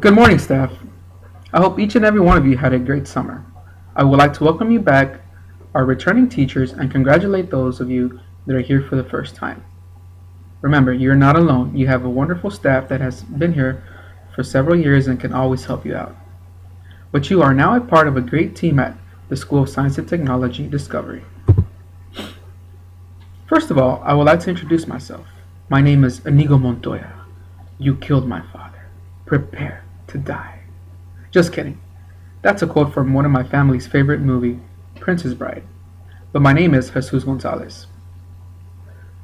Good morning, staff. I hope each and every one of you had a great summer. I would like to welcome you back, our returning teachers, and congratulate those of you that are here for the first time. Remember, you're not alone. You have a wonderful staff that has been here for several years and can always help you out. But you are now a part of a great team at the School of Science and Technology Discovery. First of all, I would like to introduce myself. My name is Inigo Montoya. You killed my father. Prepare to die. Just kidding. That's a quote from one of my family's favorite movie, Princess Bride. But my name is Jesus Gonzalez.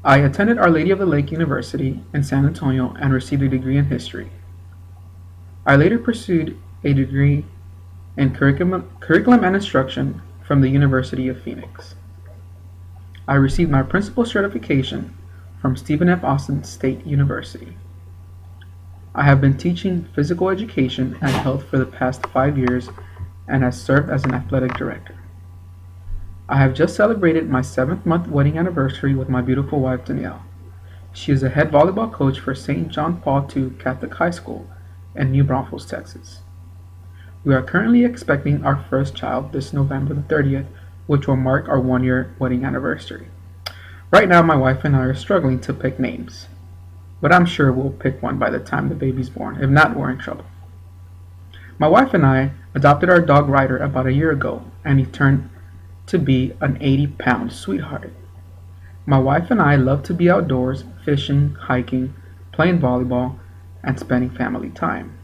I attended Our Lady of the Lake University in San Antonio and received a degree in history. I later pursued a degree in curriculum and instruction from the University of Phoenix. I received my principal certification from Stephen F. Austin State University. I have been teaching physical education and health for the past 5 years and have served as an athletic director. I have just celebrated my 7th-month wedding anniversary with my beautiful wife Danielle. She is a head volleyball coach for St. John Paul II Catholic High School in New Braunfels, Texas. We are currently expecting our first child this November the 30th, which will mark our 1-year wedding anniversary. Right now, my wife and I are struggling to pick names, but I'm sure we'll pick one by the time the baby's born. If not, we're in trouble. My wife and I adopted our dog Ryder about a year ago, and he turned to be an 80-pound sweetheart. My wife and I love to be outdoors, fishing, hiking, playing volleyball, and spending family time.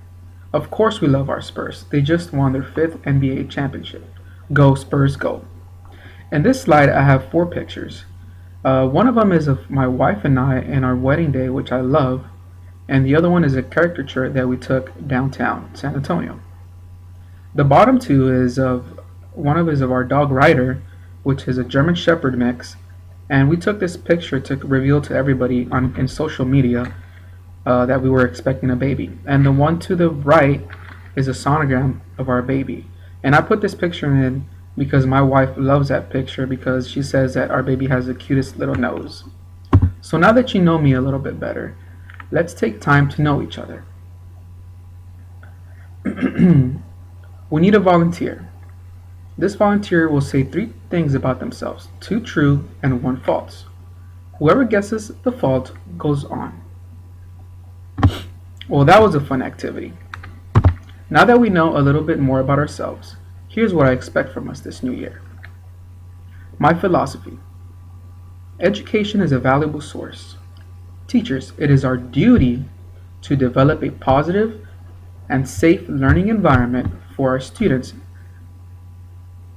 Of course we love our Spurs. They just won their 5th NBA championship. Go Spurs, go. In this slide I have 4 pictures. One of them is of my wife and I in our wedding day, which I love, and the other one is a caricature that we took downtown San Antonio. The bottom 2 is of our dog Ryder, which is a German Shepherd mix, and we took this picture to reveal to everybody in social media that we were expecting a baby. And the one to the right is a sonogram of our baby. And I put this picture in because my wife loves that picture because she says that our baby has the cutest little nose. So now that you know me a little bit better, let's take time to know each other. We need a volunteer. This volunteer will say 3 things about themselves, 2 true and 1 false. Whoever guesses the fault goes on. Well, that was a fun activity. Now that we know a little bit more about ourselves, here's what I expect from us this new year. My philosophy. Education is a valuable source. Teachers, it is our duty to develop a positive and safe learning environment for our students.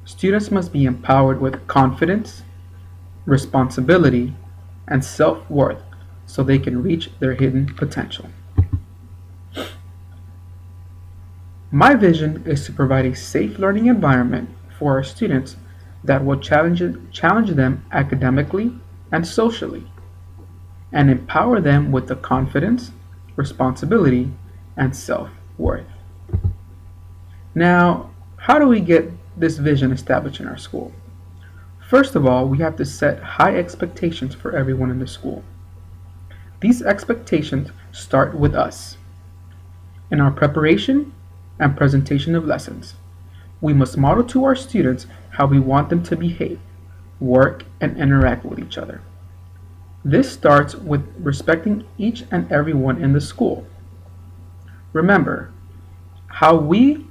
Students must be empowered with confidence, responsibility, and self-worth so they can reach their hidden potential. My vision is to provide a safe learning environment for our students that will challenge them academically and socially, and empower them with the confidence, responsibility, and self-worth. Now, how do we get this vision established in our school? First of all, we have to set high expectations for everyone in the school. These expectations start with us. In our preparation and presentation of lessons, we must model to our students how we want them to behave, work, and interact with each other. This starts with respecting each and everyone in the school. Remember, how we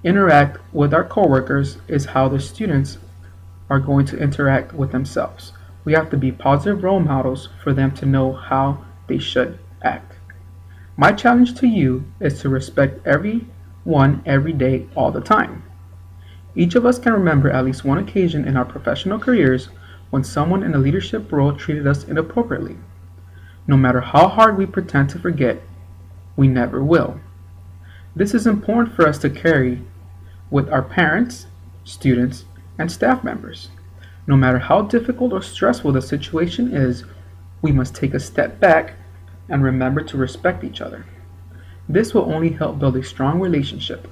interact with our coworkers is how the students are going to interact with themselves. We have to be positive role models for them to know how they should act. My challenge to you is to respect everyone every day, all the time. Each of us can remember at least one occasion in our professional careers when someone in a leadership role treated us inappropriately. No matter how hard we pretend to forget, we never will. This is important for us to carry with our parents, students, and staff members. No matter how difficult or stressful the situation is, we must take a step back and remember to respect each other. This will only help build a strong relationship.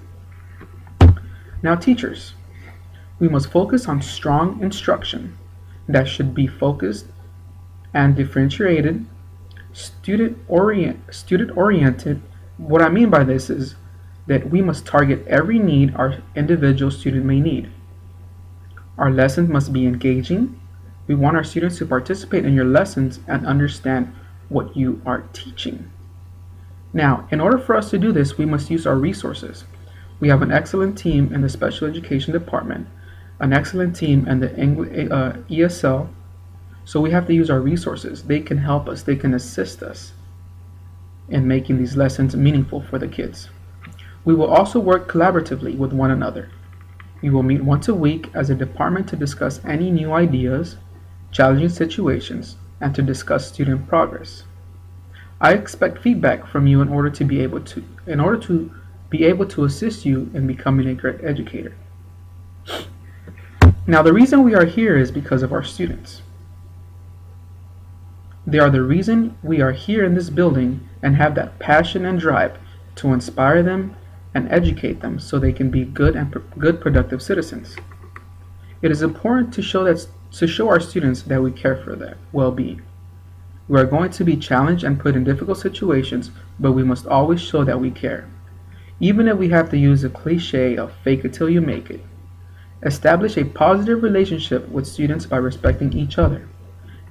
Now, teachers, we must focus on strong instruction that should be focused and differentiated, student-oriented, What I mean by this is that we must target every need our individual student may need. Our lessons must be engaging. We want our students to participate in your lessons and understand what you are teaching. Now, in order for us to do this, we must use our resources. We have an excellent team in the special education department, an excellent team in the ESL, so we have to use our resources. They can help us, they can assist us in making these lessons meaningful for the kids. We will also work collaboratively with one another. We will meet once a week as a department to discuss any new ideas, challenging situations, and to discuss student progress. I expect feedback from you in order to be able to assist you in becoming a great educator. Now, the reason we are here is because of our students. They are the reason we are here in this building and have that passion and drive to inspire them and educate them so they can be good productive citizens. It is important to show our students that we care for their well-being. We are going to be challenged and put in difficult situations, but we must always show that we care. Even if we have to use the cliche of fake it till you make it. Establish a positive relationship with students by respecting each other.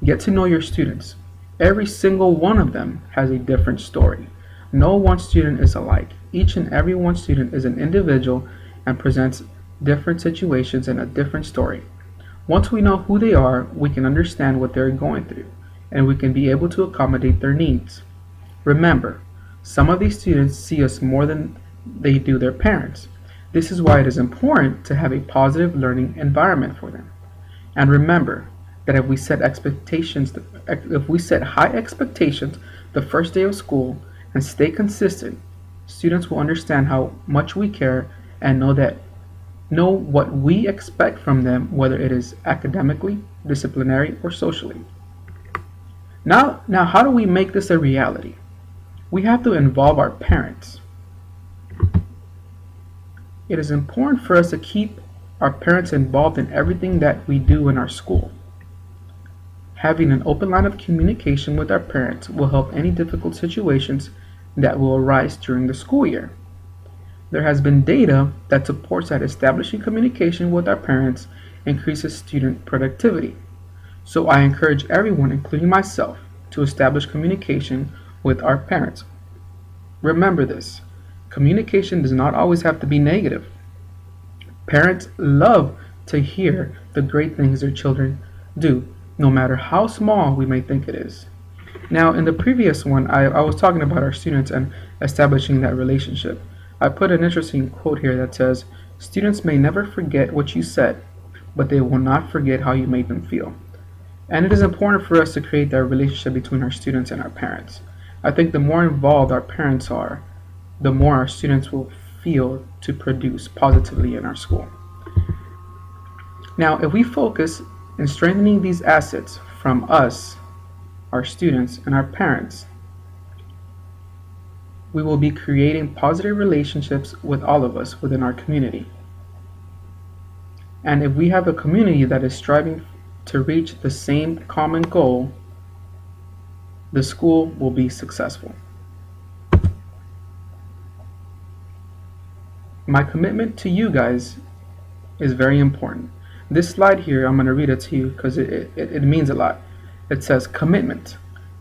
Get to know your students. Every single one of them has a different story. No one student is alike. Each and every one student is an individual and presents different situations and a different story. Once we know who they are, we can understand what they're going through, and we can be able to accommodate their needs. Remember, some of these students see us more than they do their parents. This is why it is important to have a positive learning environment for them. And remember that if we set high expectations the first day of school and stay consistent, students will understand how much we care and know what we expect from them, whether it is academically, disciplinary, or socially. Now, how do we make this a reality? We have to involve our parents. It is important for us to keep our parents involved in everything that we do in our school. Having an open line of communication with our parents will help any difficult situations that will arise during the school year. There has been data that supports that establishing communication with our parents increases student productivity. So I encourage everyone, including myself, to establish communication with our parents. Remember this, communication does not always have to be negative. Parents love to hear the great things their children do, no matter how small we may think it is. Now, in the previous one, I was talking about our students and establishing that relationship. I put an interesting quote here that says, "Students may never forget what you said, but they will not forget how you made them feel." And it is important for us to create that relationship between our students and our parents. I think the more involved our parents are, the more our students will feel to produce positively in our school. Now, if we focus in strengthening these assets from us, our students, and our parents, we will be creating positive relationships with all of us within our community. And if we have a community that is striving to reach the same common goal, the school will be successful. My commitment to you guys is very important. This slide here, I'm going to read it to you because it means a lot. It says commitment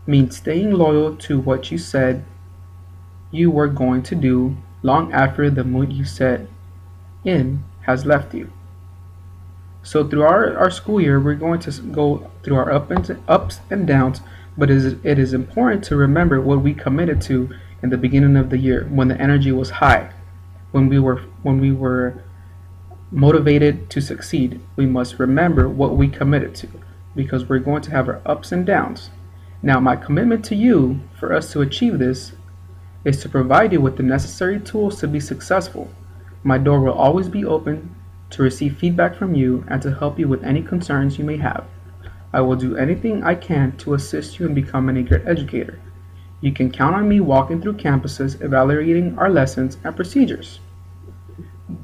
means staying loyal to what you said you were going to do long after the mood you set in has left you. So through our school year, we're going to go through our ups and downs, but it is important to remember what we committed to in the beginning of the year when the energy was high, when we were motivated to succeed. We must remember what we committed to because we're going to have our ups and downs. Now, my commitment to you for us to achieve this is to provide you with the necessary tools to be successful. My door will always be open to receive feedback from you and to help you with any concerns you may have. I will do anything I can to assist you in becoming a great educator. You can count on me walking through campuses, evaluating our lessons and procedures.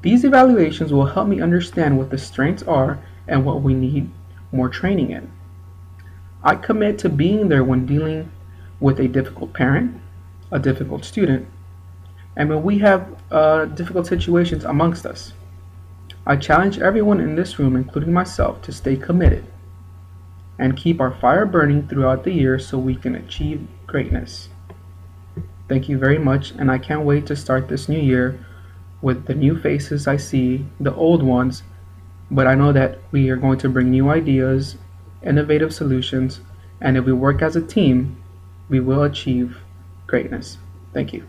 These evaluations will help me understand what the strengths are and what we need more training in. I commit to being there when dealing with a difficult parent, a difficult student, and when we have difficult situations amongst us. I challenge everyone in this room, including myself, to stay committed and keep our fire burning throughout the year so we can achieve greatness. Thank you very much, and I can't wait to start this new year with the new faces I see, the old ones, but I know that we are going to bring new ideas, innovative solutions, and if we work as a team, we will achieve greatness. Thank you.